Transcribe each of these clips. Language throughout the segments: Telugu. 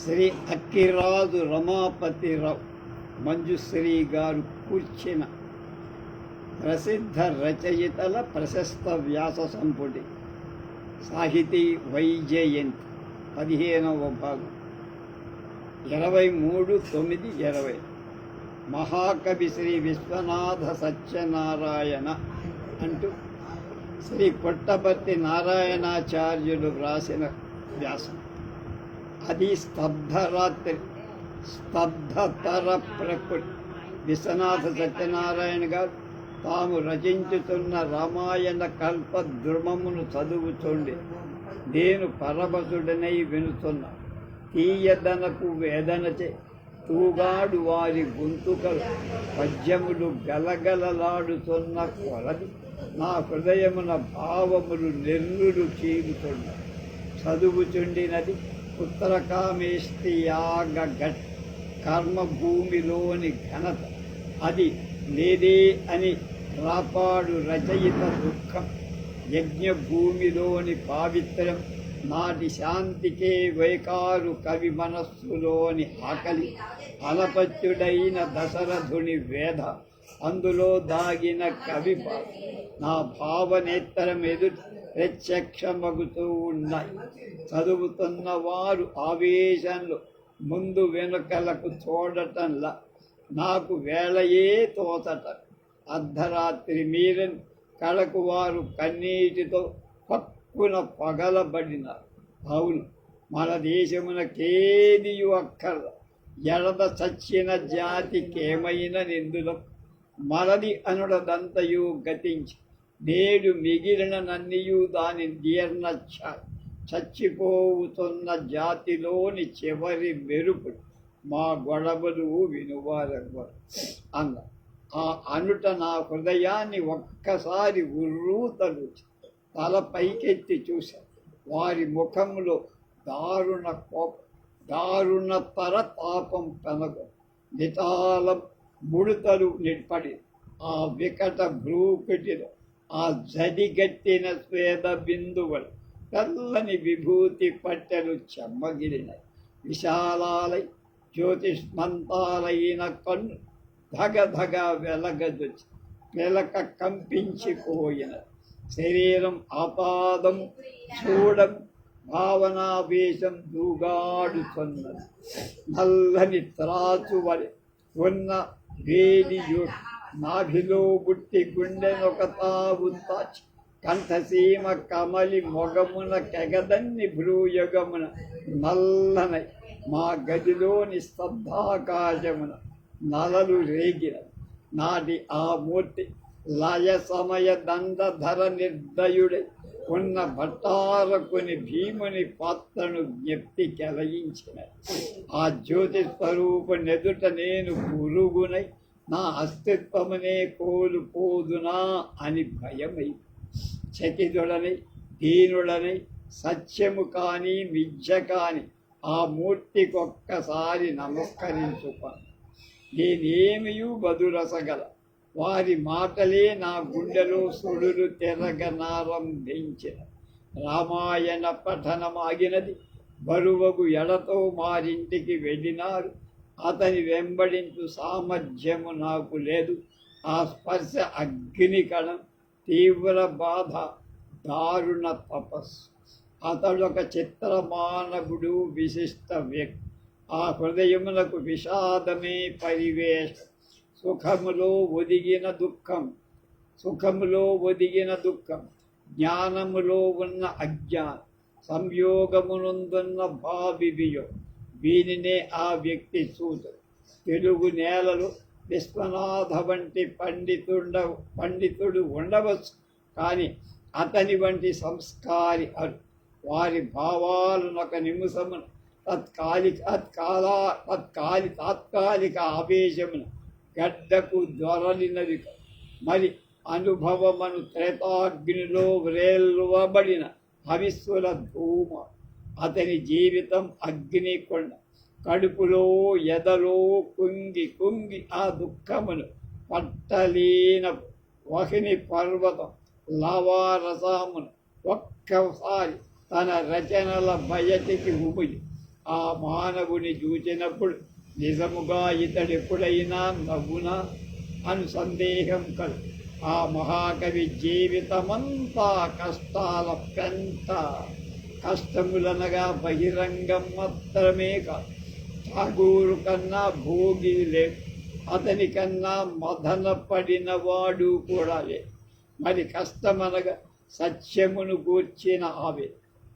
శ్రీ అక్కిరాజు రమాపతిరావు మంజుశ్రీ గారు కూర్చిన ప్రసిద్ధ రచయితల ప్రశస్త వ్యాస సంపుటి సాహితీ వైజయంతి 15వ భాగం 23/9/20 మహాకవి శ్రీ విశ్వనాథ సత్యనారాయణ అంటూ శ్రీ పుట్టపర్తి నారాయణాచార్యులు వ్రాసిన వ్యాసం. అది స్తబ్ధరాత్రి, స్తబ్ధతర ప్రకృతి. విశ్వనాథ సత్యనారాయణ గారు తాము రచించుతున్న రామాయణ కల్ప ద్రుమమును చదువుతుండే నేను పరమసుడనై వినుతున్నా. తీయదనకు వేదనచే తూగాడు వారి గొంతుకలు పద్యములు గలగలలాడుతున్న కొలది నా హృదయమున భావములు నెల్లులు చీలుతున్న. చదువుచుండినది ఉత్తరకామేష్టియాగ ఘట్ కర్మభూమిలోని ఘనత. అది లేదే అని రాపాడు రచయిత దుఃఖం. యజ్ఞభూమిలోని పావిత్ర్యం, నాటి శాంతికే వైకారు కవి మనస్సులోని ఆకలి, అలపత్యుడైన దశరథుని వేద, అందులో దాగిన కవి నా భావనేత్తరం ఎదుట ప్రత్యక్షమగుతూ ఉన్నాయి. చదువుతున్న వారు ఆవేశంలో ముందు వెనుకలకు చూడటంలా నాకు వేళయే తోచట. అర్ధరాత్రి మీరని కళకు వారు కన్నీటితో పక్కున పగలబడినారు. అవును, మన దేశమునకేదియు అక్కర్ల, ఎడద చచ్చిన జాతికేమైన నిందులం. మనది అనుడదంతయు గతించి నేడు మిగిలిన నన్నియు దాని జీర్ణ చచ్చిపోవుతున్న జాతిలోని చివరి మెరుపుడు మా గొడవలు వినువారెవ్వరు అన్న. ఆ అనుట నా హృదయాన్ని ఒక్కసారి ఉర్రూతలు తల పైకెత్తి చూశాను. వారి ముఖంలో దారుణ కోపం, దారుణతర తాపం పెనగ నితాలం ముడతలు నిపడి ఆ వికట భ్రూకుటిలో ఆ జడిగట్టిన స్వేద బిందువులు తెల్లని విభూతి పట్టెలు చెమ్మగిలినాయి. విశాలాలై జ్యోతిష్మంతాలైన కన్ను ధగధగ వెలగదొచ్చి పిలక కంపించిపోయిన శరీరం ఆపాదం చూడం భావనావేశం దూగాడుతున్నది. నల్లని త్రాచు వలె ఉన్న వేడి నాభిలో బుట్టి గుండెనొక తావు తాచి కంఠసీమ కమలి మొగమున కెగదన్ని భ్రూయుగమున నల్లనై మా గదిలోని స్తబ్ధాకాశమున నలలు రేగిన నాటి ఆ మూర్తి లయ సమయ దండధర నిర్దయుడై ఉన్న భట్టారకుని భీముని పాత్రను జ్ఞప్తి కెలయించిన. ఆ జ్యోతి స్వరూప నెదుట నేను పురుగునై నా అస్తిత్వమునే కోల్పోదునా అని భయమై చకితుడనై దీనుడనై సత్యము కానీ మిథ్య కాని ఆ మూర్తికొక్కసారి నమస్కరించుకొని నేనేమియూ బదురసగల. వారి మాటలే నా గుండెలో సుడులు తిరగనారంభించిన. రామాయణ పఠనమాగినది. బరువగు ఎడతో మారింటికి వెళ్ళినారు. అతని వెంబడించు సామర్థ్యము నాకు లేదు. ఆ స్పర్శ అగ్నికణం, తీవ్ర బాధ, దారుణ తపస్సు. అతడొక చిత్రమానవుడు, విశిష్ట వ్యక్తి. ఆ హృదయమునకు విషాదమే పరివేషం. సుఖములో ఒదిగిన దుఃఖం, సుఖములో ఒదిగిన దుఃఖం, జ్ఞానములో ఉన్న అజ్ఞానం, సంయోగమునందున్న భావివియో. వీనినే ఆ వ్యక్తి సూచన. తెలుగు నేలలో విశ్వనాథ వంటి పండితుడు ఉండవచ్చు, కానీ అతని వంటి సంస్కారి అరు. వారి భావాలనొక నిమిషమున తాత్కాలిక ఆవేశమున గడ్డకు దొరలినది. మరి అనుభవమును త్రేతాగ్నిలో వ్రేల్వబడిన హవిస్సుల ధూమ. అతని జీవితం అగ్నికొండ. కడుపులో ఎదలో కుంగి కుంగి ఆ దుఃఖమును పట్టలేన వహిని పర్వతం లావారసమును ఒక్కసారి తన రచనల బయటికి ఉమిడి ఆ మానవుని చూచినప్పుడు నిజముగా ఇతడెప్పుడైనా నవ్వునా అను సందేహం కలు. ఆ మహాకవి జీవితమంతా కష్టాల పెంట. కష్టములనగా బహిరంగం మాత్రమే కాదు, ఠాగూరు కన్నా భోగి లేడు, అతని కన్నా మదన పడినవాడు కూడా లేడు. మరి కష్టమనగా సత్యమును గూర్చిన ఆవే.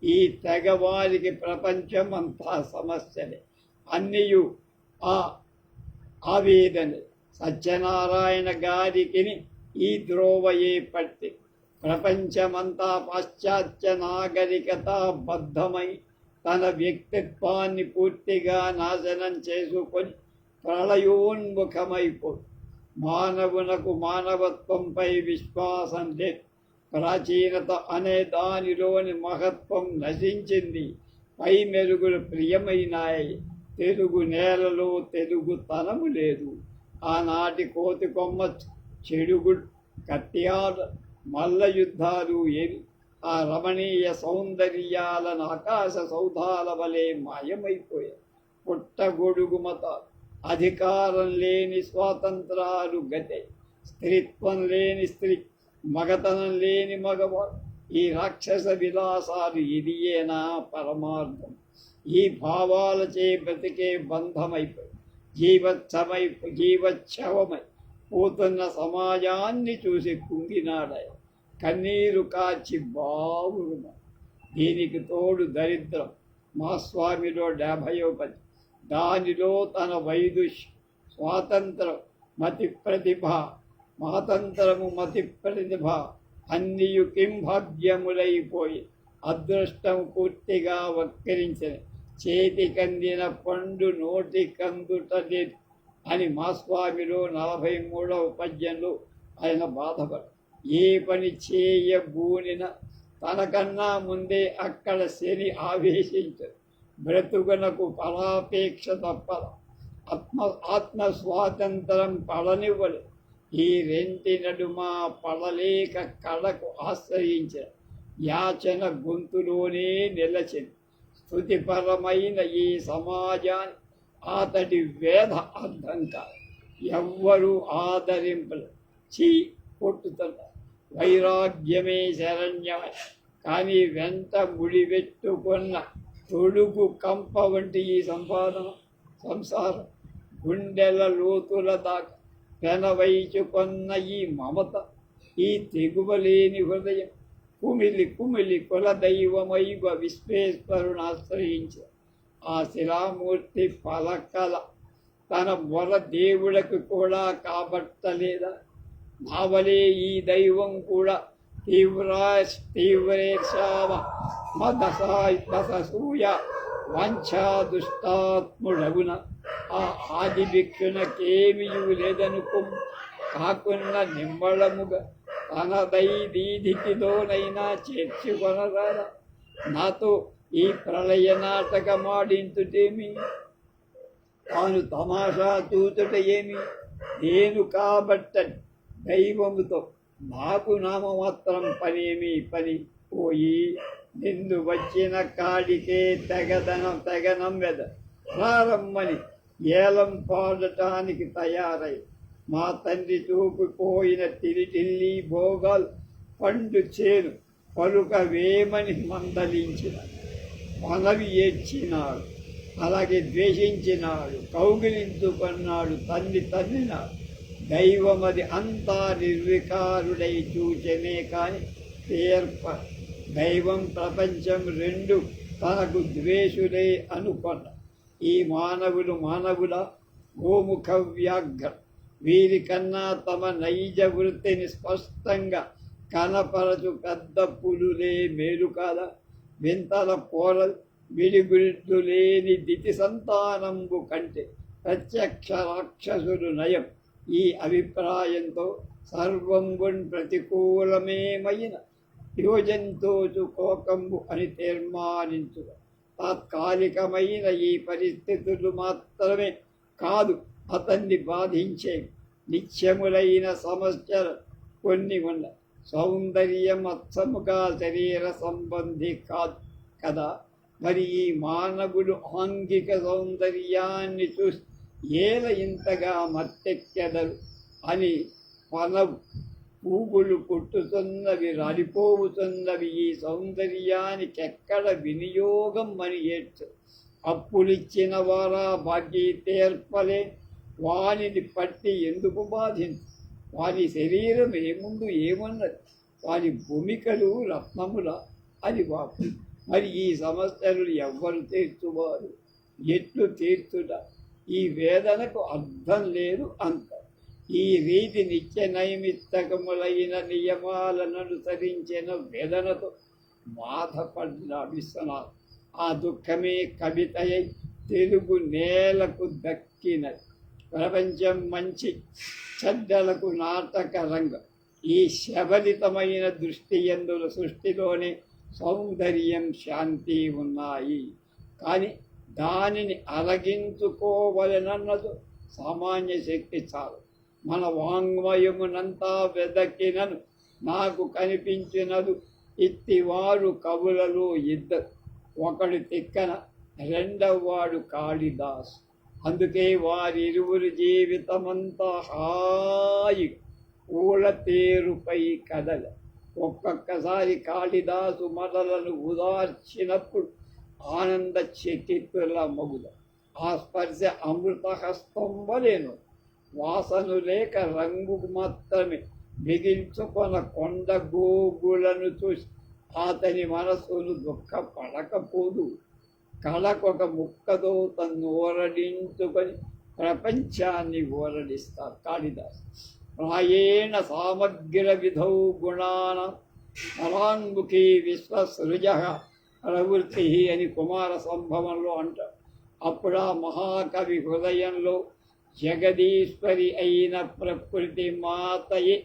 ఈ తెగవారికి ప్రపంచమంతా సమస్యలే, అన్నియు ఆ ఆవేదన. సత్యనారాయణ గారికి ఈ ద్రోవయే పట్టి ప్రపంచమంతా పాశ్చాత్య నాగరికత బద్ధమై తన వ్యక్తిత్వాన్ని పూర్తిగా నాశనం చేసుకొని ప్రళయోన్ముఖమైపోయి మానవునకు మానవత్వంపై విశ్వాసం లేదు. ప్రాచీనత అనే దానిలోని మహత్వం నశించింది. పై మెరుగులు ప్రియమైనాయి. తెలుగు నేలలో తెలుగుతనము లేదు. ఆనాటి కోతి కొమ్మ చెడుగుడు, కత్యాల, మల్ల యుద్ధాలు ఏవి? ఆ రమణీయ సౌందర్యాలను ఆకాశ సౌధాల వలె మాయమైపోయాయి. పుట్టగొడుగు మతాలు, అధికారం లేని స్వాతంత్రాలు గతే, స్త్రీత్వం లేని స్త్రీ, మగతనం లేని మగవాడు. ఈ రాక్షస విలాసాలు ఇదియేనా పరమార్థం? ఈ భావాలచే బ్రతికే బంధమైపోయి జీవచ్ఛవమై పోతున్న సమాజాన్ని చూసి కుంగినాడాయి. కన్నీరు కాచి బావురుమ. దీనికి తోడు దరిద్రం. మా స్వామిలో 70వ పద్యం. దానిలో తన వైదుష్యం, స్వాతంత్రం, మతి ప్రతిభ, మాతంత్రము మతి ప్రతిభ అన్నియు కింభాగ్యములైపోయి అదృష్టం పూర్తిగా వక్రించిన. చేతికందిన పండు నోటి కందుట లేదు అని మా స్వామిలో 43వ పద్యంలో ఆయన బాధపడు. ఏ పని చేయబూనిన తనకన్నా ముందే అక్కడ శని ఆవేశించదు. బ్రతుకునకు ఫలాపేక్ష తప్పద. ఆత్మ స్వాతంత్రం పడనివ్వదు. ఈ రెంటి నడుమ పడలేక కళకు ఆశ్రయించిన యాచన గొంతులోనే నిలచింది. స్తుతిపరమైన ఈ సమాజాన్ని అతడి వేద అర్థం కాదు. ఎవ్వరూ ఆదరింపలు. చీ కొట్టుతున్నారు. వైరాగ్యమే శరణ్యమే. కానీ వెంట ముడిపెట్టుకున్న తొడుగు కంప వంటి ఈ సంసారం గుండెల లోతుల దాకా పెనవైచుకొన్న ఈ మమత, ఈ తెగువలేని హృదయం కుమిలి కుమిలి కులదైవమైవ విశ్వేశ్వరుని ఆశ్రయించ. ఆ శిలామూర్తి పలకల తన మొర దేవులకు కూడా కాబట్టలేదా? నావలే ఈ దైవం కూడా తీవ్రేషావ మదసూయ వాంఛాదుష్టాత్ముడగున. ఆ ఆది భిక్షునకేమియు లేదనుకో కాకున్న నిమ్మళముగా తనదై దీధికిలోనైనా చేర్చుకొనరారా? నాతో ఈ ప్రళయ నాటకమాడించుటేమి? తాను తమాషా చూచుట ఏమి? నేను కాబట్ట దైవముతో నాకు నామమాత్రం పనేమి పని? పోయి నిన్ను వచ్చిన కాడికే తెగనమ్మెద ప్రారంభని ఏలం పాడటానికి తయారై మా తండ్రి చూపిపోయిన తిరిటిల్లి భోగాలు పండు చేను పలుక వేమని మందలించిన. మనవి ఏడ్చినాడు, అలాగే ద్వేషించినాడు, కౌగిలించుకున్నాడు, తన్నినాడు. దైవమది అంతా నిర్వికారుడై చూచనే కాని పేర్ప. దైవం ప్రపంచం రెండు తనకు ద్వేషులే అనుకొన్న. ఈ మానవుల గోముఖ వ్యాఘ్ర వీరికన్నా తమ నైజ వృత్తిని స్పష్టంగా కనపరచు పెద్ద పులులే మేలు కాదా? వింతల పోరలు విడిగుడ్డు లేని దితి సంతానంబు కంటే ప్రత్యక్ష రాక్షసులు నయం. ఈ అభిప్రాయంతో సర్వంబున్ ప్రతికూలమేమైన యువజంతోచు కోకంబు అని తీర్మానించు. తాత్కాలికమైన ఈ పరిస్థితులు మాత్రమే కాదు అతన్ని బాధించే నిత్యములైన సమస్యలు కొన్ని ఉన్నాయి. సౌందర్యం అచ్చముగా శరీర సంబంధి కాదు కదా. మరి ఈ మానవుడు ఆంగిక సౌందర్యాన్ని చూసి ఏల ఇంతగా మత్తెక్కెదరు అని పనవు పువ్వులు పుట్టుతున్నవి రాలిపోవుతున్నవి ఈ సౌందర్యానికెక్కడ వినియోగం అని ఏడ్చు అప్పులిచ్చిన వారా బాకీ తీర్పలే వానిని పట్టి ఎందుకు బాధించు వారి శరీరం ఏముందు ఏమన్నది వారి భూమికలు రత్నముల అది వాపు మరి ఈ సమస్యలు ఎవ్వరు తీర్చువారు ఎట్లు తీర్చుట ఈ వేదనకు అర్థం లేదు అంత ఈ రీతి నిత్య నైమిత్తకములైన నియమాలను అనుసరించిన వేదనతో బాధపడిన విశ్వనాథ్ ఆ దుఃఖమే కవితయై తెలుగు నేలకు దక్కినది ప్రపంచం మంచి చెడ్డలకు నాటక రంగం ఈ శబలితమైన దృష్టి ఎందుల సృష్టిలోనే సౌందర్యం శాంతి ఉన్నాయి కానీ దానిని అలగించుకోవలనన్నదు సామాన్య శక్తి చాలు మన వాంగ్మయమునంతా వెదకినను నాకు కనిపించినదు ఇట్టివారు కవులలో ఇద్దరు ఒకడు తిక్కన రెండవవాడు కాళిదాసు అందుకే వారిరువురి జీవితమంతా హాయి పూల తేరుపై కదల ఒక్కొక్కసారి కాళిదాసు మదలను ఉదార్చినప్పుడు ఆనంద చకితుల మగుల ఆ స్పర్శ అమృతహస్తం వలెను వాసను లేక రంగు మాత్రమే మిగిల్చుకొన కొండ గోగులను చూసి అతని మనస్సును దుఃఖపడకపోదు కళకొక ముక్కతో తను ఓరడించుకొని ప్రపంచాన్ని ఓరడిస్తారు కాళిదాసు ప్రాయేణ సామగ్ర విధౌ గుణాన నరాన్ముఖీ విశ్వసృజ ప్రవృత్తి అని కుమార సంభవంలో అంటారు అప్పుడు ఆ మహాకవి హృదయంలో జగదీశ్వరి అయిన ప్రకృతి మాతయే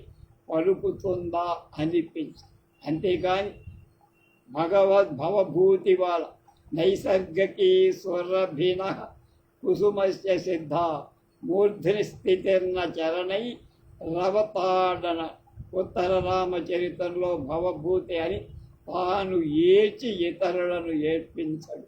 పలుకుతుందా అనిపించి అంతేకాని భగవద్భవభూతి వాళ్ళ నైసర్గకీ స్వరభిన కుసుమస్య సిద్ధ మూర్ధిని స్థితిర్న చరణై రవతాడన ఉత్తర రామచరితంలో భవభూతి అని తాను ఏచి ఇతరులను ఏడ్పించడు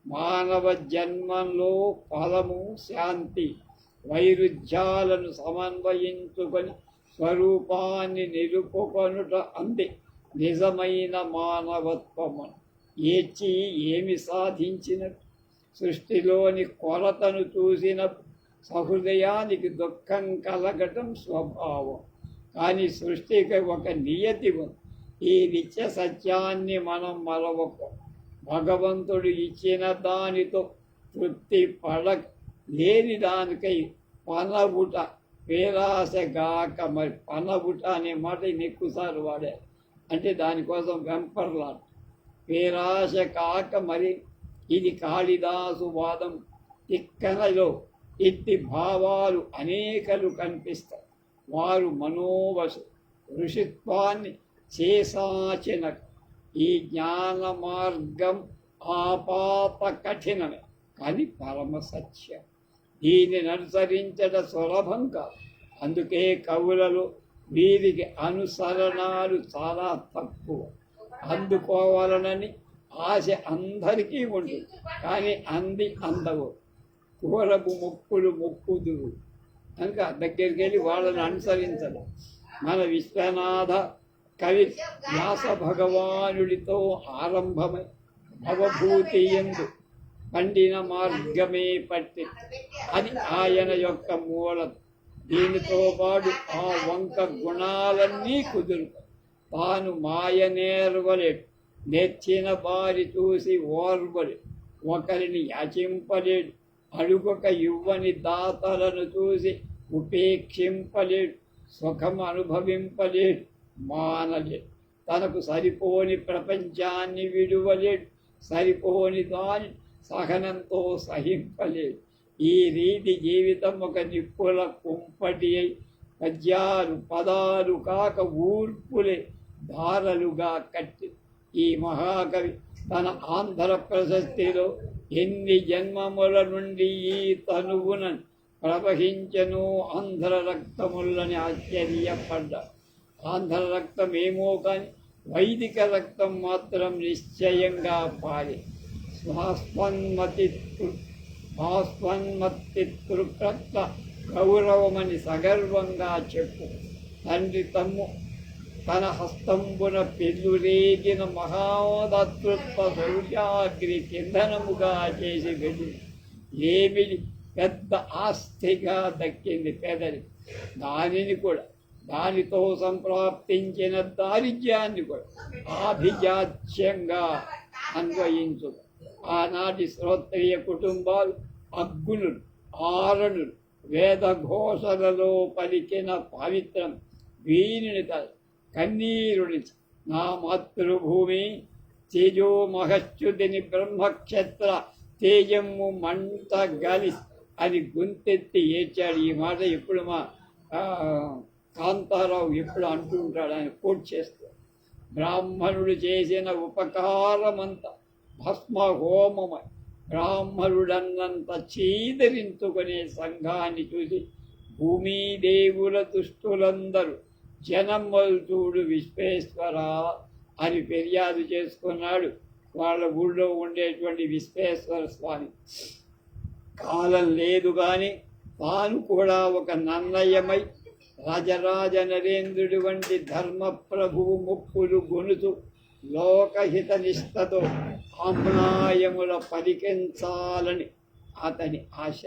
మానవ జన్మంలో ఫలము శాంతి వైరుధ్యాలను సమన్వయించుకొని స్వరూపాన్ని నిలుపుకొనుట అంది నిజమైన మానవత్వము ఏచి ఏమి సాధించినట్టు సృష్టిలోని కొరతను చూసిన సహృదయానికి దుఃఖం కలగటం స్వభావం కానీ సృష్టికి ఒక నియతి ఉంది ఈ నిత్య సత్యాన్ని మనం మరవకు భగవంతుడు ఇచ్చిన దానితో తృప్తి లేని దానికై పనబుట పేరాశగాక మరి పనబుట అనే మాట ఎక్కువసార్లు వాడారు అంటే దానికోసం వెంపర్లాడు పేరాశ కాక మరి ఇది కాళిదాసు వాదం తిక్కనలో ఇట్టి భావాలు అనేకలు కనిపిస్తాయి వారు మనోవశ ఋషిత్వాన్ని చేసాచిన ఈ జ్ఞాన మార్గం ఆపాత కఠినమే కానీ పరమ సత్యం దీనిని అనుసరించడం సులభం కాదు అందుకే కవులలో వీరికి అనుసరణలు చాలా తక్కువ అందుకోవాలనని ఆశ అందరికీ ఉంటుంది కానీ అందవు కూరపు మొక్కులు మొక్కుదురు కనుక దగ్గరికి వెళ్ళి వాళ్ళని అనుసరించడం మన విశ్వనాథ కవి వ్యాస భగవానుడితో ఆరంభమై భవభూతి ఎందు పండిన మార్గమే పట్టి అది ఆయన యొక్క మూలం దీనితో పాటు ఆ వంక గుణాలన్నీ కుదురుతాయి తాను మాయ నేర్వలేడు నెచ్చిన వారి చూసి ఓర్వలేడు ఒకరిని యాచింపలేడు అడుగొక ఇవ్వని దాతలను చూసి ఉపేక్షింపలేడు సుఖం అనుభవింపలేడు మానలేడు తనకు సరిపోని ప్రపంచాన్ని విడువలేడు సరిపోని దాని సహనంతో సహింపలేడు ఈ రీతి జీవితం ఒక నిప్పుల కుంపటి అయి పద్యాలు పదాలు కాక ఊర్పులే ధారలుగా కట్టి ఈ మహాకవి తన ఆంధ్ర ప్రశస్తిలో ఎన్ని జన్మముల నుండి ఈ తనువునని ప్రవహించను ఆంధ్ర రక్తములని ఆశ్చర్యపడ్డా ఆంధ్ర రక్తం ఏమో కానీ వైదిక రక్తం మాత్రం నిశ్చయంగా పారే భాస్వన్మత్తితృక్త గౌరవమని సగర్వంగా చెప్పు. తండ్రి తన హస్తంబున పెళ్ళురేగిన మహాదతృత్వ సౌర్యాగ్రి కిందనముగా చేసి వెళ్ళి ఏమిటి పెద్ద ఆస్తిగా దక్కింది పేదరి. దానితో సంప్రాప్తించిన దారిద్ర్యాన్ని కూడా ఆభిజాత్యంగా అన్వయించు. ఆనాటి శ్రోత్రియ కుటుంబాలు అగ్గునులు, ఆరణులు వేదఘోషలలో పలికిన పవిత్రం వీరిని కన్నీరుని నా మాతృభూమి తేజో మహశ్చుదిని బ్రహ్మక్షేత్ర తేజము మంట గాలి అని గొంతెత్తి ఏడ్చాడు. ఈ మాట ఎప్పుడు మా కాంతారావు ఎప్పుడు అంటూ ఉంటాడు, ఆయన కోట్ చేస్తూ. బ్రాహ్మణుడు చేసిన ఉపకారమంతా భస్మ హోమమై బ్రాహ్మణుడన్నంత చీదరించుకునే సంఘాన్ని చూసి భూమిదేవుల దుష్టులందరూ జనమ్మల్చూడు విశ్వేశ్వర అని ఫిర్యాదు చేసుకున్నాడు వాళ్ళ ఊళ్ళో ఉండేటువంటి విశ్వేశ్వర స్వామి. కాలం లేదు కానీ తాను కూడా ఒక నన్నయమై రాజరాజ నరేంద్రుడి వంటి ధర్మప్రభువు ముప్పులు గొనుతూ లోకహిత నిష్టతో ఆమ్నాయముల పలికించాలని అతని ఆశ.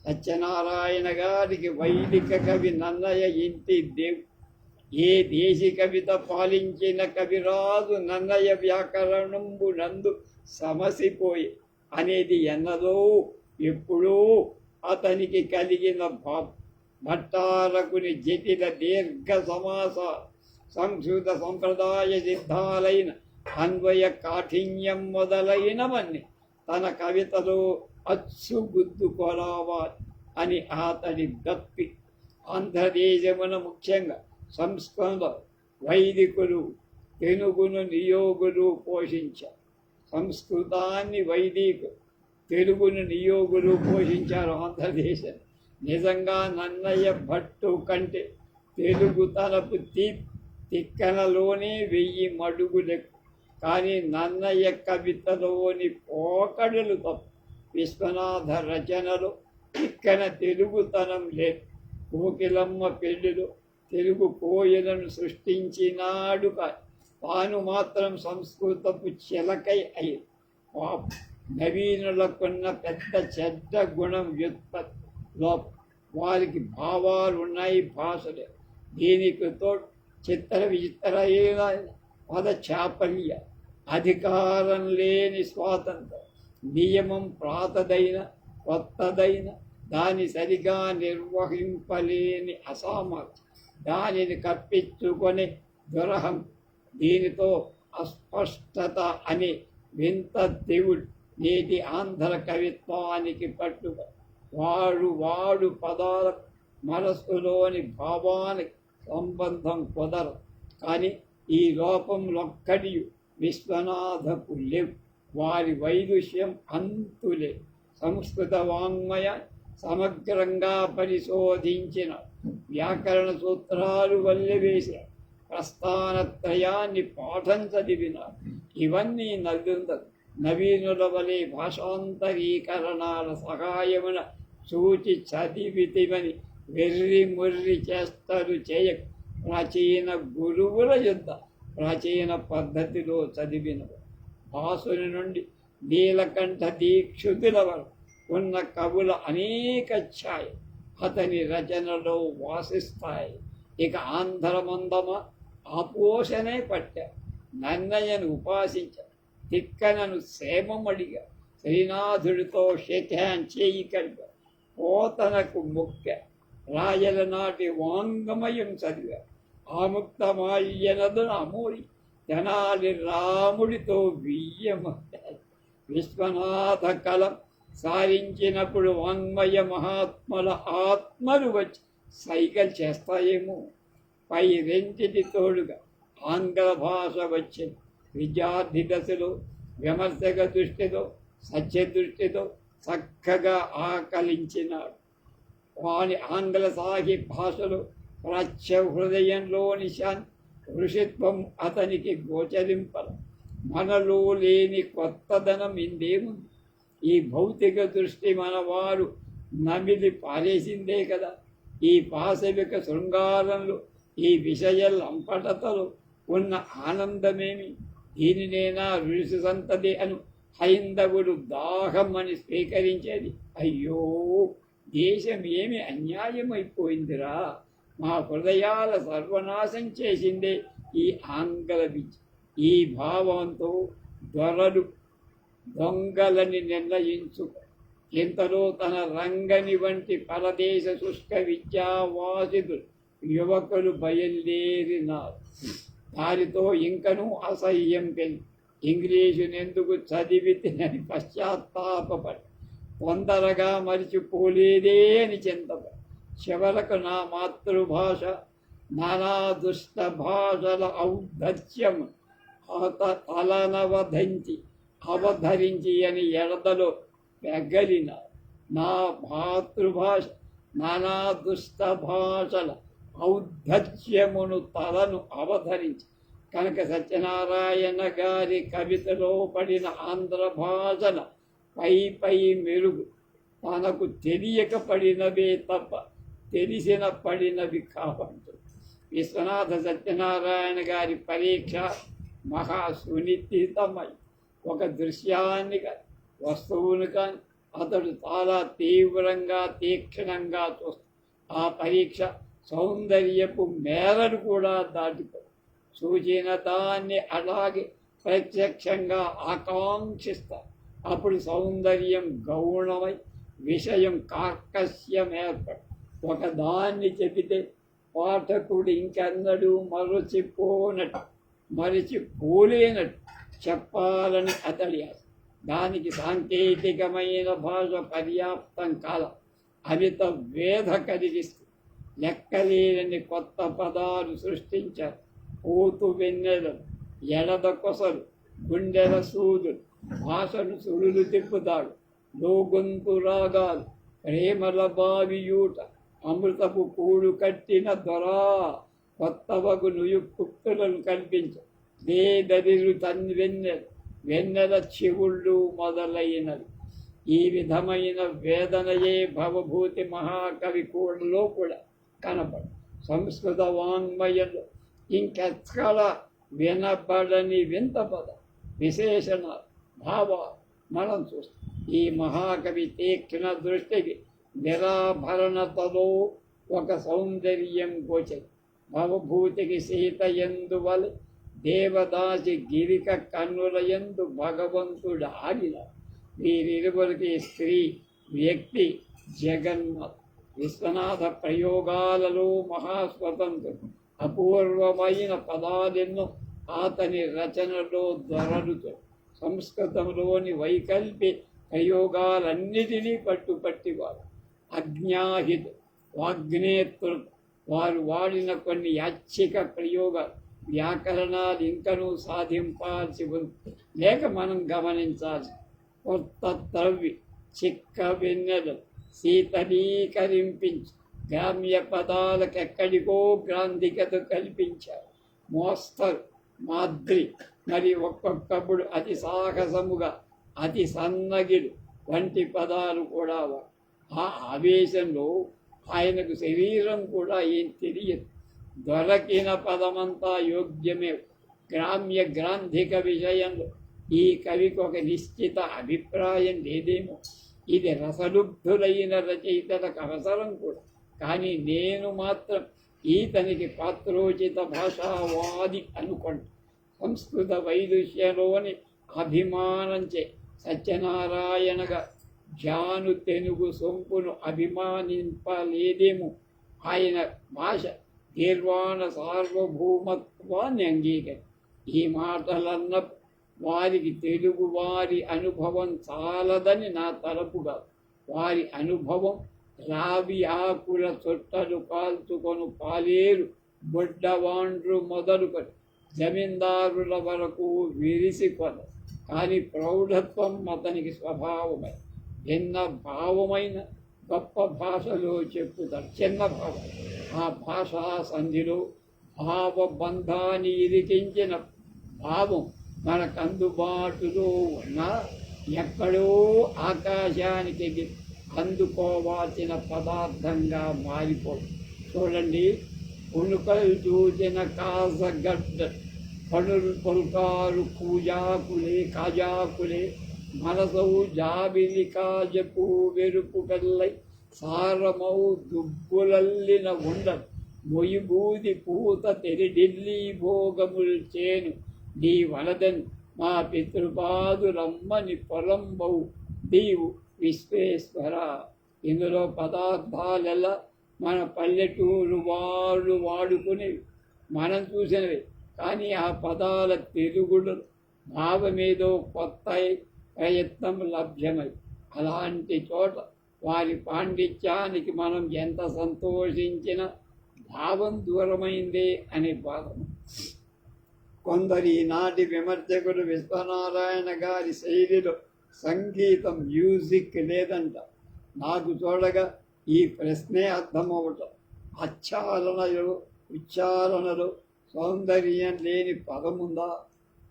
సత్యనారాయణ గారికి వైదిక కవి నన్నయ ఇంటి ఏ దేశి కవిత పాలించిన కవిరాజు నన్నయ వ్యాకరణంబు నందు సమసిపోయి అనేది ఎన్నదో ఎప్పుడూ అతనికి కలిగిన భట్టారకుని జటిల దీర్ఘ సమాస సంస్కృత సంప్రదాయ సిద్ధాలైన అన్వయ కాఠిన్యం మొదలైనవన్నీ తన కవితలో అచ్చుగుద్దుకోరావాలి అని అతడి దప్పి. ఆంధ్రదేశమున ముఖ్యంగా సంస్కృత వైదికులు తెలుగును నియోగులు పోషించారు. సంస్కృతాన్ని వైదికులు తెలుగును నియోగులు పోషించారు ఆంధ్రదేశం. నిజంగా నన్నయ్య భట్టు కంటే తెలుగు తనపు తిక్కనలోనే 1000 మడుగులకు. కానీ నన్నయ్య కవితలోని పోకడలు తప్ప విశ్వనాథ రచనలో తిక్కన తెలుగుతనం లేదు. కోకిలమ్మ పెళ్లిలో తెలుగు కోయలను సృష్టించినాడు కానీ తాను మాత్రం సంస్కృతపు చిలకై అయ్యి నవీనులకున్న పెద్ద చెడ్డ గుణం వ్యుత్పత్తిలో వారికి భావాలు ఉన్నాయి, భాషలే. దీనికి తోడు చిత్ర విచిత్రమైన పద చాపల్య, అధికారం లేని స్వాతంత్రం, నియమం ప్రాతదైన కొత్తదైన దాని సరిగా నిర్వహింపలేని అసామర్థ్యం, దానిని కప్పించుకొని దురహం, దీనితో అస్పష్టత అనే వింత దేవుడు నేటి ఆంధ్ర కవిత్వానికి పట్టుగా వాడు పదాల మనస్సులోని భావానికి సంబంధం కుదరదు. కానీ ఈ లోపంలొక్కడి విశ్వనాథకు లేవు. వారి వైదుష్యం అంతులే. సంస్కృత వాంగ్మయ సమగ్రంగా పరిశోధించిన వ్యాకరణ సూత్రాలు వల్లెవేసిన ప్రస్థానత్రయాన్ని పాఠం చదివిన ఇవన్నీ నవీనుల వలె భాషాంతరీకరణాల సహాయమున సూచి చదివితివని వెర్రి ముర్రి చేస్తారు చేయక ప్రాచీన గురువుల యుద్ధ ప్రాచీన పద్ధతిలో చదివిన భాసుని నుండి నీలకంఠ దీక్షితుల వరకు ఉన్న కవుల అనేక ఛాయ అతని రచనలో వాసిస్తాయి. ఇక ఆంధ్రమందమ ఆపోషనే పట్టారు. నన్నయ్యను ఉపాసించారు. తిక్కనను సేమమడిగా శ్రీనాథుడితో షేక్ హ్యాండ్ చేయి కలిపారు. పోతనకు మొక్క రాయల నాటి వాంగమయం చదివారు. ఆముక్తమాయ్యనదు అమూరి తెనాలి రాముడితో వియ్యమయ్యారు. విశ్వనాథ కలం సారించినప్పుడు వాంగ్మయ మహాత్ముల ఆత్మలు వచ్చి సైకిల్ చేస్తాయేమో. పై రెంటికి తోడుగా ఆంగ్ల భాష వచ్చింది. విద్యార్థి దశలో విమర్శక దృష్టితో సత్య దృష్టితో చక్కగా ఆకలించినాడు. వాని ఆంగ్ల సాహి భాషలో ప్రాచ్య హృదయంలోని శాంతి ఋషిత్వం అతనికి గోచరింపల. మనలో లేని కొత్తదనం ఇందేముంది? ఈ భౌతిక దృష్టి మనవారు నమిలి పారేసిందే కదా. ఈ పాశవిక శృంగారంలో, ఈ విషయ లంపటతలో ఉన్న ఆనందమేమి? దీనినేనా ఋషి సంతతి అను హైందవుడు దాహం అని స్వీకరించేది? అయ్యో, దేశం ఏమి అన్యాయమైపోయిందిరా! మా హృదయాల సర్వనాశం చేసిందే ఈ ఆంగ్ల విద్య. ఈ భావంతో దొరలు దొంగలని నిర్ణయించు ఇంతలో తన రంగని వంటి పరదేశ శుష్క విద్యావాసితులు యువకులు బయలుదేరినారు. దారితో ఇంకనూ అసహ్యం పెరిగి ఇంగ్లీషునెందుకు చదివితేనని పశ్చాత్తాపపడి తొందరగా మరిచిపోలేదే అని చింతపడి చివరకు నా మాతృభాష నానా దుష్ట భాషల ఔద్ధత్యము అవధరించి అని ఎడదలో పెగలిన నా మాతృభాష నానా దుష్ట భాషల ఔద్ధత్యమును తలను అవధరించి కనక సత్యనారాయణ గారి కవితలో పడిన ఆంధ్ర భాషల పై మెరుగు తనకు తెలియక పడినవే తప్ప తెలిసిన పడినవి కావంటు. విశ్వనాథ సత్యనారాయణ గారి పరీక్ష మహా సునిశ్చితమై ఒక దృశ్యాన్ని కానీ వస్తువును కానీ అతడు చాలా తీవ్రంగా తీక్షణంగా చూస్తాడు. ఆ పరీక్ష సౌందర్యపు మేరను కూడా దాటిపో చూచిన దాన్ని అలాగే ప్రత్యక్షంగా ఆకాంక్షిస్తారు. అప్పుడు సౌందర్యం గౌణమై విషయం కార్కస్యం ఏర్పడు. ఒకదాన్ని చెబితే పాఠకుడు ఇంకెన్నడూ మరచిపోలేనట్టు చెప్పాలని అతడి ఆశ. దానికి సాంకేతికమైన భాష పర్యాప్తం కాల అమిత వేధ కలిగిస్తుంది. లెక్కలేని కొత్త పదాలు సృష్టించారు. పోతు వెన్నెలలు, ఎడద కొసలు, గుండెల సూదులు, భాషను సుడులు తిప్పుతాడు. లోగొంతు రాగాలు, ప్రేమల బావియూట, అమృతపు కూడు కట్టిన దొరా, కొత్త వగు నుయుక్తులను కల్పించ దేదరిలు వెన్నెల చెవుళ్ళు మొదలైనవి. ఈ విధమైన వేదనయే భవభూతి మహాకవి కూడలో కూడా కనపడు. సంస్కృత వాంగ్మయంలో ఇంకెక్కడ వినపడని వింత పద విశేషణ భావ మనం చూస్తాం. ఈ మహాకవి తీక్షణ దృష్టికి నిరాభరణతలో ఒక సౌందర్యం గోచరి. భవభూతికి సీత ఎందువలె దేవదాసి గిరిక కన్నుల యందు భగవంతుడు ఆడిన. వీరిరువురికి స్త్రీ వ్యక్తి జగన్మాత. విశ్వనాథ ప్రయోగాలలో మహాస్వతంత్రుడు. అపూర్వమైన పదాలెన్నో అతని రచనలో దొరలుతాయి. సంస్కృతంలోని వైకల్పి ప్రయోగాలన్నిటినీ పట్టుపట్టివారు. అజ్ఞాహిత వాగ్నేత్రులు వారు వాడిన కొన్ని యాచ్చిక ప్రయోగాలు వ్యాకరణాలు ఇంకనూ సాధింపాల్సి ఉంది, లేక మనం గమనించాల్సి. కొత్త త్రవ్వి చిక్క వెన్నెలు శీతలీకరింపించి గ్రామ్య పదాలకెక్కడికో గ్రాంధికత కల్పించారు. మోస్తరు మాద్రి మరి ఒక్కొక్కప్పుడు అతి సాహసముగా అతి సన్నగిడు వంటి పదాలు కూడా. ఆ ఆవేశంలో ఆయనకు శరీరం కూడా ఏం తెలియదు. దొరకిన పదమంతా యోగ్యమే. గ్రామ్య గ్రాంధిక విషయంలో ఈ కవికి ఒక నిశ్చిత అభిప్రాయం లేదేమో. ఇది రసలుబ్ధులైన రచయితలకు అవసరం కూడా. కానీ నేను మాత్రం ఈతనికి పాత్రోచిత భాషావాది అనుకోండి. సంస్కృత వైదుష్యలోని అభిమానంచే సత్యనారాయణగా జాను తెనుగు సొంపును అభిమానింపలేదేమో. ఆయన భాష నిర్వాణ సార్వభౌమత్వాన్ని అంగీకరి. ఈ మాటలన్న వారికి తెలుగు వారి అనుభవం చాలదని నా తలపుగా. వారి అనుభవం రావి ఆకుల చుట్టలు కాల్చుకొను పాలేరు బొడ్డవాండ్రు మొదలుకొని జమీందారుల వరకు విరిసికొన. కానీ ప్రౌఢత్వం అతనికి స్వభావమై భిన్న భావమైన గొప్ప భాషలో చెప్పుతాడు. చిన్న భావం ఆ భాషా సంధిలో భావబంధాన్ని ఇరికించిన భావం మనకు అందుబాటులో ఉన్న ఎక్కడో ఆకాశానికి అందుకోవాల్సిన పదార్థంగా మారిపోతుంది. చూడండి, ఉణుకలు చూసిన కాసగడ్డ పనులు పొల్కారు కాజాకులే మనసవు జాబిలి కాజపు వెరుపు పెళ్ళై సారమౌ దుబ్బులల్లిన ఉండలు మొయిబూది పూత తెరిడిల్లి భోగముల్ చేను నీ వలదని మా పితృపాదులమ్మని పొలంబవు నీవు విశ్వేశ్వర. ఇందులో పదార్థాలెలా మన పల్లెటూరు వాళ్ళు వాడుకునేవి, మనం చూసినవి. కానీ ఆ పదాల తెలుగుడు భావమేదో కొత్త ప్రయత్నం లభ్యమై, అలాంటి చోట వారి పాండిత్యానికి మనం ఎంత సంతోషించినా భావం దూరమైందే అనే బాధ. కొందరు ఈనాటి విమర్శకులు విశ్వనారాయణ గారి శైలిలో సంగీతం మ్యూజిక్ లేదంట. నాకు చూడగా ఈ ప్రశ్నే అర్థమవటం. ఉచ్చారణలో సౌందర్యం లేని పదముందా?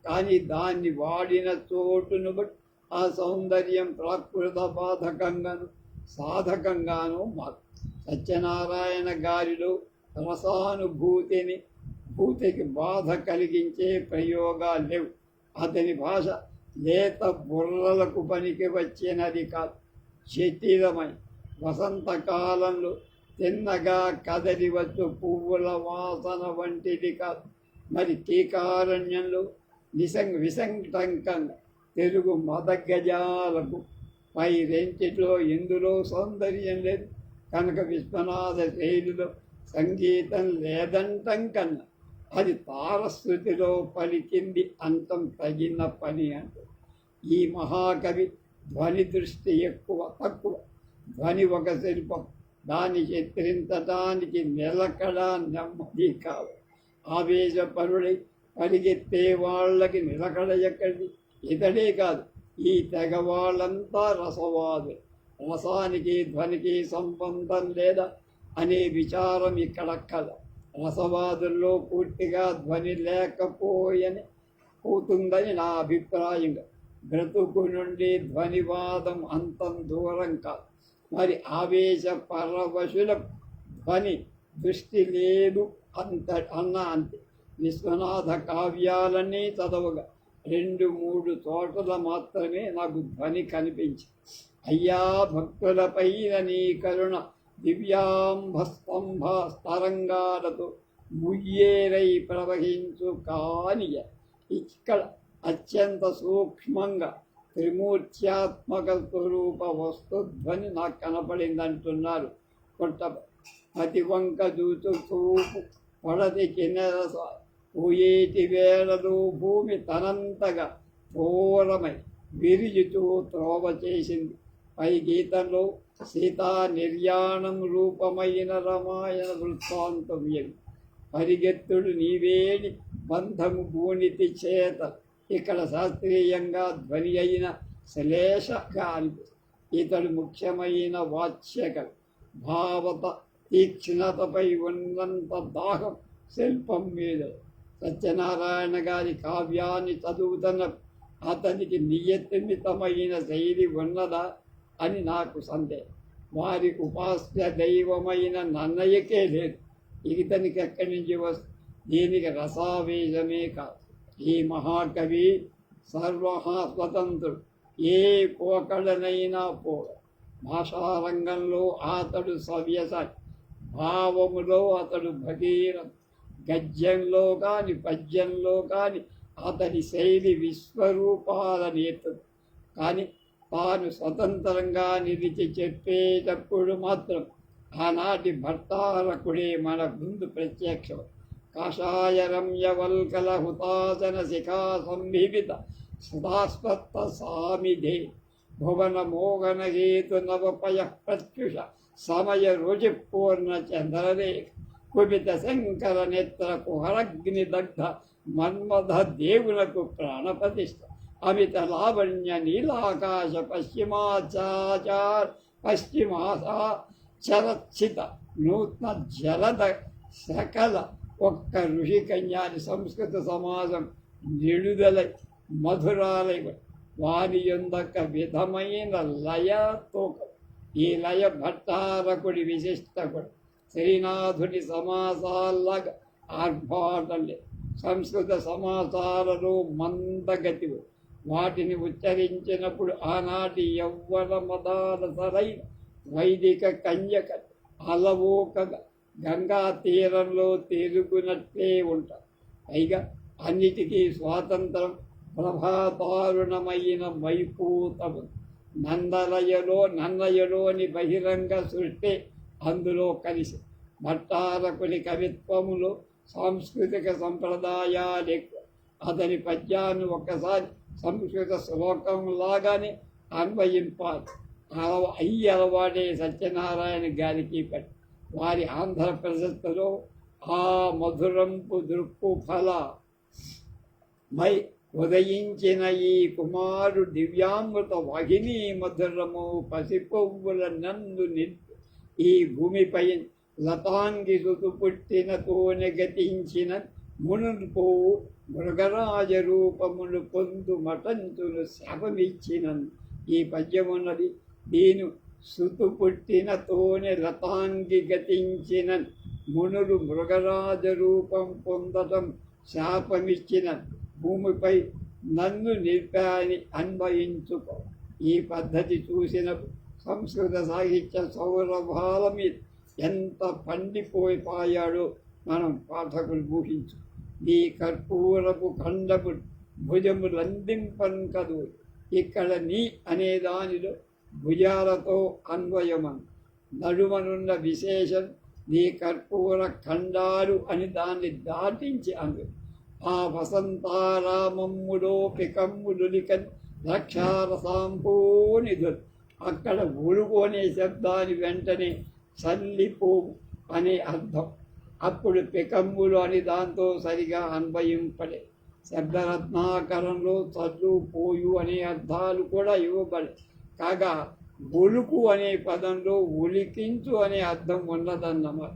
కానీ దాన్ని వాడిన చోటును బట్టి ఆ సౌందర్యం ప్రాకృత బాధకంగాను సాధకంగాను మారు. సత్యనారాయణ గారిలో భూతికి బాధ కలిగించే ప్రయోగాలు లేవు. అతని భాష లేత బుర్రలకు పనికి వచ్చినది కాదు, శిథిలమై వసంతకాలంలో తిన్నగా కదలివచ్చు పువ్వుల వాసన వంటిది కాదు. మరి టీకారణ్యంలో విసంటంకంగా తెలుగు మదగజాలకు పై రెంటిలో ఎందులో సౌందర్యం లేదు. కనుక విశ్వనాథ శైలిలో సంగీతం లేదంటం కన్నా అది తారస్థుతిలో పలికింది అంతం తగిన పని అంటే. ఈ మహాకవి ధ్వని దృష్టి తక్కువ. ధ్వని ఒక శిల్పం, దాన్ని చిత్రించడానికి నిలకడ నెమ్మది కావు. ఆవేశపరుడై పరిగెత్తే వాళ్ళకి నిలకడ ఎక్కడిది? ఇతడే కాదు, ఈ తెగ వాళ్ళంతా రసవాదు. రసానికి ధ్వనికి సంబంధం లేదా అనే విచారం ఇక్కడ కల. రసవాదుల్లో పూర్తిగా ధ్వని పోతుందని నా అభిప్రాయంగా. బ్రతుకు నుండి ధ్వనివాదం అంతం దూరం కాదు. మరి ఆవేశ పరవశుల ధ్వని దృష్టి లేదు అంతే. విశ్వనాథ కావ్యాలన్నీ చదవగా 2-3 చోట్ల మాత్రమే నాకు ధ్వని కనిపించి, అయ్యా భక్తులపైన నీ కరుణ దివ్యాంబస్తంభ తరంగాలతో ముయ్యేరై ప్రవహించు కానియ. ఇక్కడ అత్యంత సూక్ష్మంగా త్రిమూర్త్యాత్మక స్వరూప వస్తుధ్వని నాకు కనపడిందంటున్నారు కొట్ట. అతి వంక దూచు చూపు పడతి కిన్నెరస పోయేటి వేళలో భూమి తనంతగా ఘోరమై విరిజుతూ త్రోవ చేసింది. పై గీతంలో సీతా నిర్యాణం రూపమైన రామాయణ వృత్తాంతం ఏమి. పరిగెత్తుడు నీవేని బంధము భూనితి చేత. ఇక్కడ శాస్త్రీయంగా ధ్వని అయిన శ్లేషగా అనిపిస్తుంది. ఇతడు ముఖ్యమైన వాచ్యకవి. భావత తీక్ష్ణతపై ఉన్నంత దాహం శిల్పం మీద. సత్యనారాయణ గారి కావ్యాన్ని చదువుతున్న అతనికి నియమితమైన శైలి ఉన్నదా అని నాకు సందేహం. వారి ఉపాస్య దైవమైన నన్నయ్యకే లేదు. ఇతనికి ఎక్కడి నుంచి దీనికి రసావేశమే కాదు. ఈ మహాకవి స్వతంత్రుడు, ఏ పోకడనైనా భాషారంగంలో అతడు సవ్యసాచి, భావములో అతడు భగీరథ. గద్యంలో కానీ పద్యంలో కానీ అతని శైలి విశ్వరూపాల నేతడు. కానీ తాను స్వతంత్రంగా నిలిచి చెప్పేటప్పుడు మాత్రం ఆనాటి భర్తారకుడే మన ముందు ప్రత్యక్షం. కాషాయ రమ్యవల్కల హుతాసన శిఖా సంభివిత సదాస్పత్త సామిధే భువన మోగన హేతు నవపయ ప్రత్యుష సమయ రుచిపూర్ణ చంద్రరేఖ కుపిత శంకర నేత్ర కుహరగ్ని దగ్ధ మన్మథ దేవులకు ప్రాణప్రతిష్ఠ అమిత లావణ్య నీలాకాశ చరచిత నూత్న జలద సకల ఒక్క ఋషికన్యాని సంస్కృత సమాజం నిడుదల మధురాలై వారి యొందొక విధమైన లయ తూకం. ఈ లయ భట్టారకుడి విశిష్టకుడు. శ్రీనాథుడి సమాసాల్లాగా ఆర్భాటం లేదు. సంస్కృత సమాసాలలో మందగతివు. వాటిని ఉచ్చరించినప్పుడు ఆనాటి యవ్వన మదాలసరైన వైదిక కన్యక అలవోకగా గంగా తీరంలో తేలుకున్నట్లే ఉంటారు. పైగా అన్నిటికీ స్వాతంత్రం ప్రభాతారుణమైన మైపూతము. నన్నయలోని బహిరంగ సృష్టి అందులో కలిసి. భట్టారకుని కవిత్వములో సాంస్కృతిక సంప్రదాయాలు ఎక్కువ. అతని పద్యాన్ని ఒక్కసారి సంస్కృత శ్లోకంలాగానే అన్వయింపాలి. అలవాడే సత్యనారాయణ గారికి పట్టి వారి ఆంధ్రప్రదేశ్లో ఆ మధురంపు దృక్కు ఫల మై ఉదయించిన ఈ కుమారు దివ్యామృత వాహిని మధురము పసిపొవ్వుల నందు నిల్పు. ఈ భూమిపై లతాంగి సుతు పుట్టినతోనే గతించిన మునుపు మృగరాజ రూపమును పొందు మటంతులు శాపమిచ్చిన. ఈ పద్యమున్నది దీని సుతు పుట్టినతోనే లతాంగి గతించిన మునులు మృగరాజ రూపం పొందటం శాపమిచ్చిన భూమిపై నన్ను నిలిపాని అన్వయించుకో. ఈ పద్ధతి చూసిన సంస్కృత సాహిత్య సౌరభాల మీద ఎంత పండిపోయిపోయాడో మనం పాఠకులు ఊహించు. నీ కర్పూరపు ఖండము భుజములందింపన్ కదు. ఇక్కడ నీ అనే దానిలో భుజాలతో అన్వయమను. నడుమనున్న విశేషం నీ కర్పూర ఖండాలు అని దాన్ని దాటించి అను. ఆ వసంతారామమ్ముడో పికమ్ములులికన్ ద్రాక్షారసాంపో నిధులు. అక్కడ ఊరుకోనే శబ్దాన్ని వెంటనే చల్లిపోవు అనే అర్థం. అప్పుడు పికమ్ములు అని దాంతో సరిగా అన్వయింపడే. శబ్దరత్నాకరంలో చల్లు పోయు అనే అర్థాలు కూడా ఇవ్వబడే. కాగా ఒలుకు అనే పదంలో ఉలికించు అనే అర్థం ఉన్నదన్నమాట.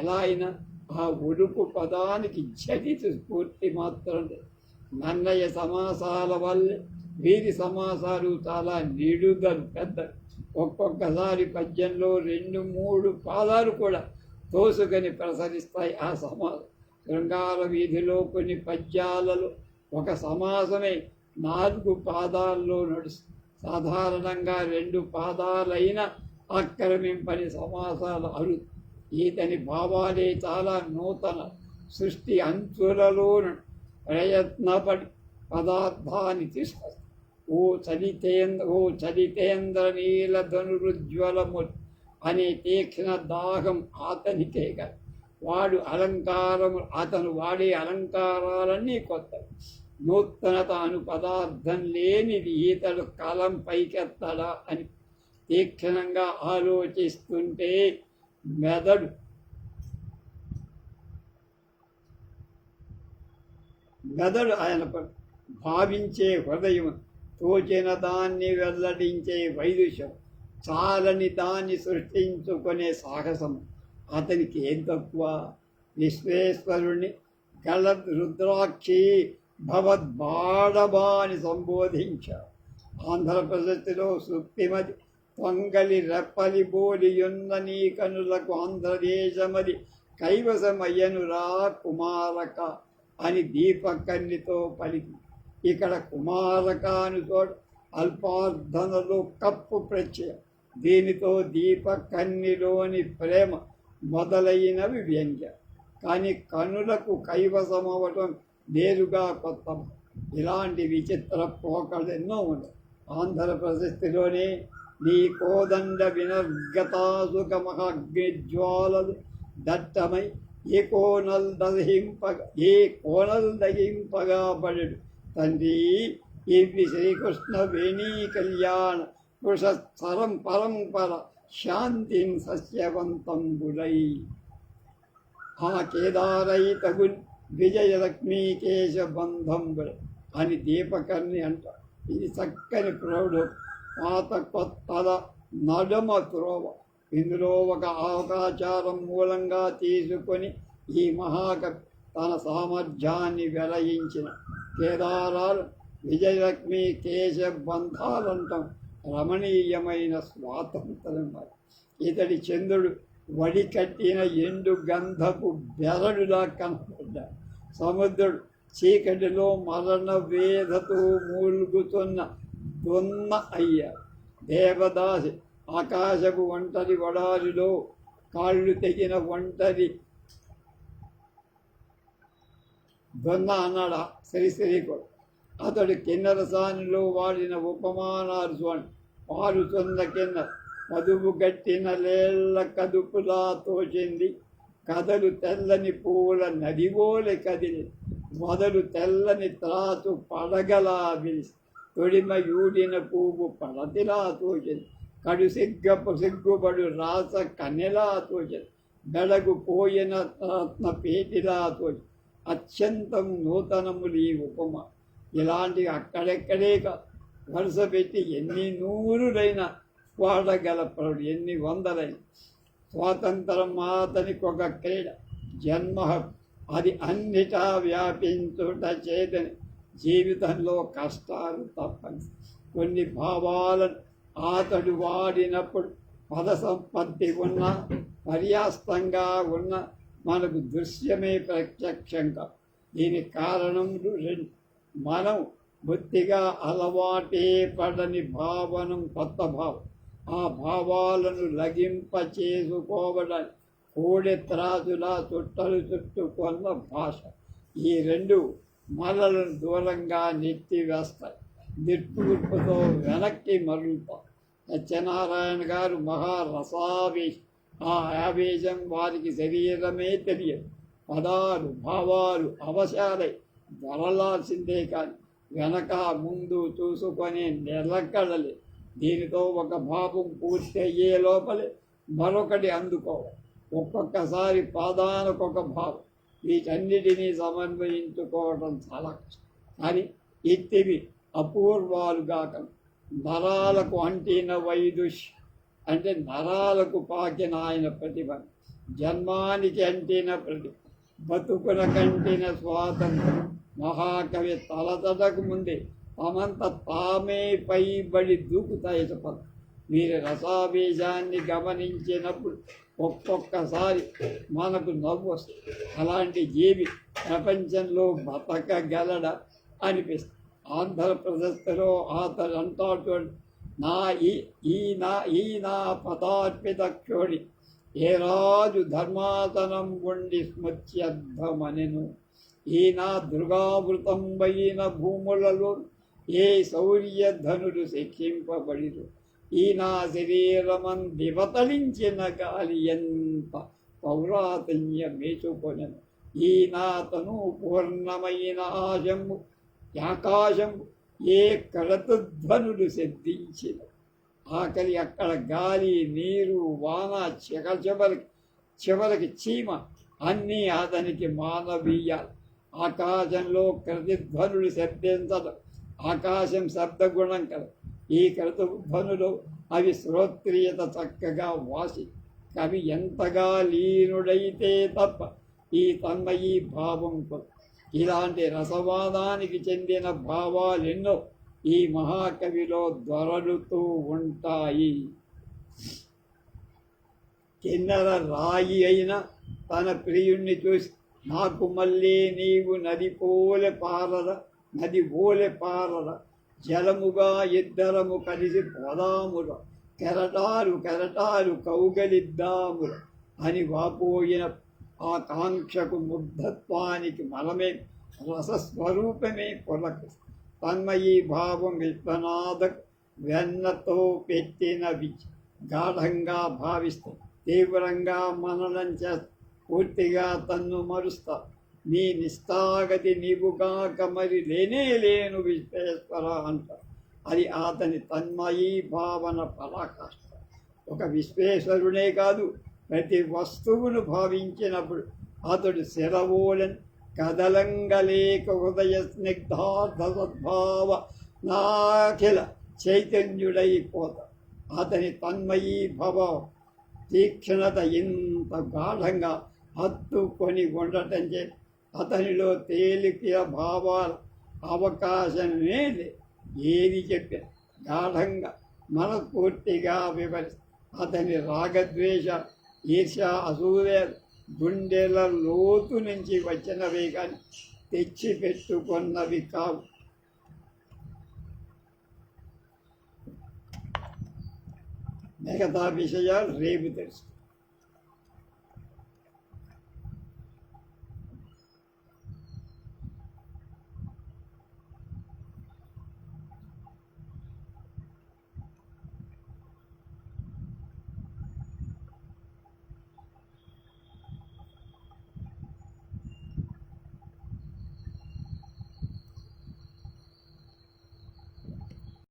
ఎలా అయినా ఆ ఒలుకు పదానికి జటిత స్ఫూర్తి మాత్రం లేదు. నన్నయ్య సమాసాల వల్లే వీరి సమాసాలు చాలా నిడుదలు పెద్ద. ఒక్కొక్కసారి పద్యంలో 2-3 పాదాలు కూడా తోసుకొని ప్రసరిస్తాయి ఆ సమాసం. శృంగార వీధిలో కొన్ని పద్యాలలో ఒక సమాసమే 4 పాదాల్లో నడుస్తుంది. సాధారణంగా 2 పాదాలైన ఆక్రమింపని సమాసాలు అరు. ఈతని భావాలే చాలా నూతన. సృష్టి అంచులలో ప్రయత్నపడి పదార్థాన్ని తీసుకొస్తాయి. ఓ చలితేంద్ర నీలధనురుజ్వలము అనే తీక్షణ దాహం అతనికేగా. అతను వాడే అలంకారాలన్నీ కొత్త. నూతనత అను పదార్థం లేనిది ఈతడు కాలం పైకెత్తడా అని తీక్షణంగా ఆలోచిస్తుంటే మెదడు ఆయన భావించే హృదయం, తోచిన దాన్ని వెల్లడించే వైదుష్యం, చాలని దాన్ని సృష్టించుకునే సాహసం అతనికి ఏం తక్కువ. విశ్వేశ్వరుణ్ణి గలద్ రుద్రాక్షి భవద్బాడబాని సంబోధించారు. ఆంధ్రప్రదేశ్లో సుప్తిమది పొంగలి రెప్పలి బోలియున్న నీ కనులకు ఆంధ్రదేశమది కైవసమయ్యనురా కుమారక అని దీపకన్నితో పలికి. ఇక్కడ కుమారకాను తోడు అల్పార్థనలో కప్పు ప్రత్యయం. దీనితో దీపకన్నిలోని ప్రేమ మొదలైనవి వ్యంగ్య. కానీ కనులకు కైవసమవటం నేరుగా కొత్త. ఇలాంటి విచిత్ర పోకలు ఎన్నో ఉన్నాయి. ఆంధ్రప్రదేశ్లోనే నీ కోదండ వినర్గతాసుక మహాగ్నిజ్వాలలు దట్టమై ఏ కోనల్ దహింపగా పడడు తండ్రి. ఇవి శ్రీకృష్ణ వేణీ కళ్యాణ పురుషస్థరం పరంపర శాంతిం సస్యవంతం బులై. ఆ కేదారై తగున్ విజయలక్ష్మీకేశ బంధంబుల అని దీపకర్ణి అంటారు. ఇది చక్కని ప్రౌఢ పాత కొత్తల నడుమ త్రోవ. ఇందులో ఒక అవకాచారం మూలంగా తీసుకొని ఈ మహాకవి తన సామర్థ్యాన్ని వెలయించిన. కేదారాలు విజయలక్ష్మి కేశ బంధాలంటాం రమణీయమైన స్వాతంత్రం. ఇతడి చంద్రుడు వడికట్టిన ఎండు గంధపు బెరడులా కనపడ్డాడు. సముద్రుడు చీకటిలో మరణ వేదతో మూలుగుతున్న దొన్న అయ్యాడు. దేవదాసి ఆకాశపు ఒంటరి వడారిలో కాళ్ళు తెగిన ఒంటరి దొన్న అన్నాడు శ్రీశ్రీకుడు. అతడు కిన్నరసానిలో వాడిన ఉపమానాలు చూడండి. పారుతున్న కింద మదుపు గట్టిన లేళ్ల కదుపులా తోచింది, కథలు తెల్లని పూల నదివోలె కదిలి, మొదలు తెల్లని త్రాసు పడగలా విలిసి, తొడిమ యూడిన పువ్వు పడతిలా తోచింది, కడు సిగ్గుబడు రాస కన్నెలా తోచింది, బెడగు పోయిన రత్న పేటిలా తోచి, అత్యంతం నూతనములు ఈ ఉపమ. ఇలాంటివి అక్కడెక్కడే వరుస పెట్టి ఎన్ని నూరులైన వాడగలపడు, ఎన్ని వందలైన. స్వాతంత్రం అతనికి ఒక క్రీడ, జన్మ, అది అన్నిటా వ్యాపించుట చేతని. జీవితంలో కష్టాలు తప్పని. కొన్ని భావాలను అతడు వాడినప్పుడు పద సంపత్తి ఉన్న, పర్యాస్తంగా ఉన్న మనకు దృశ్యమే ప్రత్యక్షంగా. దీనికి కారణం రెండు. మనం బొత్తిగా అలవాటే పడని భావనం, కొత్త భావం. ఆ భావాలను లగింప చేసుకోవడానికి కోడెత్రాసులా చుట్టలు చుట్టుకున్న భాష. ఈ రెండు మనలను దూరంగా నెట్టివేస్తాయి, నిట్టూర్పుతో వెనక్కి మరులుతాం. సత్యనారాయణ గారు మహారసావేశం. ఆ ఆవేశం వారికి శరీరమే తెలియదు. పదాలు భావాలు అవశాలై దొరలాల్సిందే కానీ వెనక ముందు చూసుకొని నిలకడలే. దీనితో ఒక భావం పూర్తి అయ్యే లోపలే మరొకటి అందుకోవాలి. ఒక్కొక్కసారి పాదానికొక భావం. వీటన్నిటినీ సమన్వయించుకోవడం చాలా కష్టం. కానీ ఇట్టివి అపూర్వాలుగాక నరాలకు అంటిన వైదుష్యం, అంటే నరాలకు పాకిన ఆయన ప్రతిభ, జన్మానికి అంటిన ప్రతిభ, బతుకుల కంటిన స్వాతంత్రం. మహాకవి తలతడకు ముందే తమంత తామే పైబడి దూకుతాయి చెప్పదు. మీరు రసావేశాన్ని గమనించినప్పుడు ఒక్కొక్కసారి మనకు నవ్వు వస్తుంది. అలాంటి జీవి ప్రపంచంలో బతకగలడ అనిపిస్తుంది. ఆంధ్రప్రదేశ్లో అతడు అంటాడు, నా పదార్పిత క్షోడి ఏ రాజు ధర్మాతనం ఉండి స్మృత్యర్థమనెను, ఈనా దుర్గావృతంబైన భూములలో ఏ శౌర్యధనుడు శిక్షింపబడిరు, ఈనా శరీరమన్ దివతలించిన గాలి ఎంత పౌరాతన్య మేచుకొనెను, ఈనాతను పూర్ణమైన ఆశము ఆకాశము ఏ కరతుధ్వనుడు సిద్ధించిన. ఆకలి అక్కడ గాలి, నీరు, వాన, చివరికి చీమ అన్నీ అతనికి మానవీయాలు. ఆకాశంలో కృతిధ్వనులు శబ్దించడం, ఆకాశం శబ్దగుణం కలదు. ఈ కృతధ్వనులు అవి శ్రోత్రియత చక్కగా వాసి. కవి ఎంతగా లీనుడైతే తప్ప ఈ తన్మయీ భావం కొడు. ఇలాంటి రసవాదానికి చెందిన భావాలెన్నో ఈ మహాకవిలో దొరలుతూ ఉంటాయి. కిన్నెర రాయి అయిన తన ప్రియుణ్ణి చూసి, నాకు మళ్ళీ నీవు నది ఓలె పారద, జలముగా ఇద్దరము కలిసి పోదాముల, కెరటాలు కౌగలిద్దాముల అని వాపోయిన ఆ కాంక్షకు ముగ్ధత్వానికి మనమే రసస్వరూపమే కొలకు. తన్మయీ భావం విశ్వనాథ వెన్నతో పెట్టిన గాఢంగా భావిస్తూ తీవ్రంగా మననం చేస్తా, పూర్తిగా తన్ను మరుస్తా. నీ నిస్తాగతి నీవుగాక మరి లేను విశ్వేశ్వర అంట. అది అతని తన్మయీ భావన పరాకాష్ట. ఒక విశ్వేశ్వరుడే కాదు, ప్రతి వస్తువును భావించినప్పుడు అతడు శిరవోలన్ కదలంగలేక హృదయ స్నిగ్ధార్థ సద్భావ నాఖిల చైతన్యుడైపోత. అతని తన్మయీ భవ తీక్షణత ఇంత గాఢంగా హత్తుకొని ఉండటం చే అతనిలో తేలిక భావాలు అవకాశమే లేదు. ఏది చెప్పిన గాఢంగా మనస్ఫూర్తిగా వివరిస్తే అతని రాగద్వేష ఈర్ష్య అసూయ గుండెల లోతు నుంచి వచ్చినవే కానీ తెచ్చిపెట్టుకున్నవి కావు. మిగతా విషయాలు రేపు తెలుసు.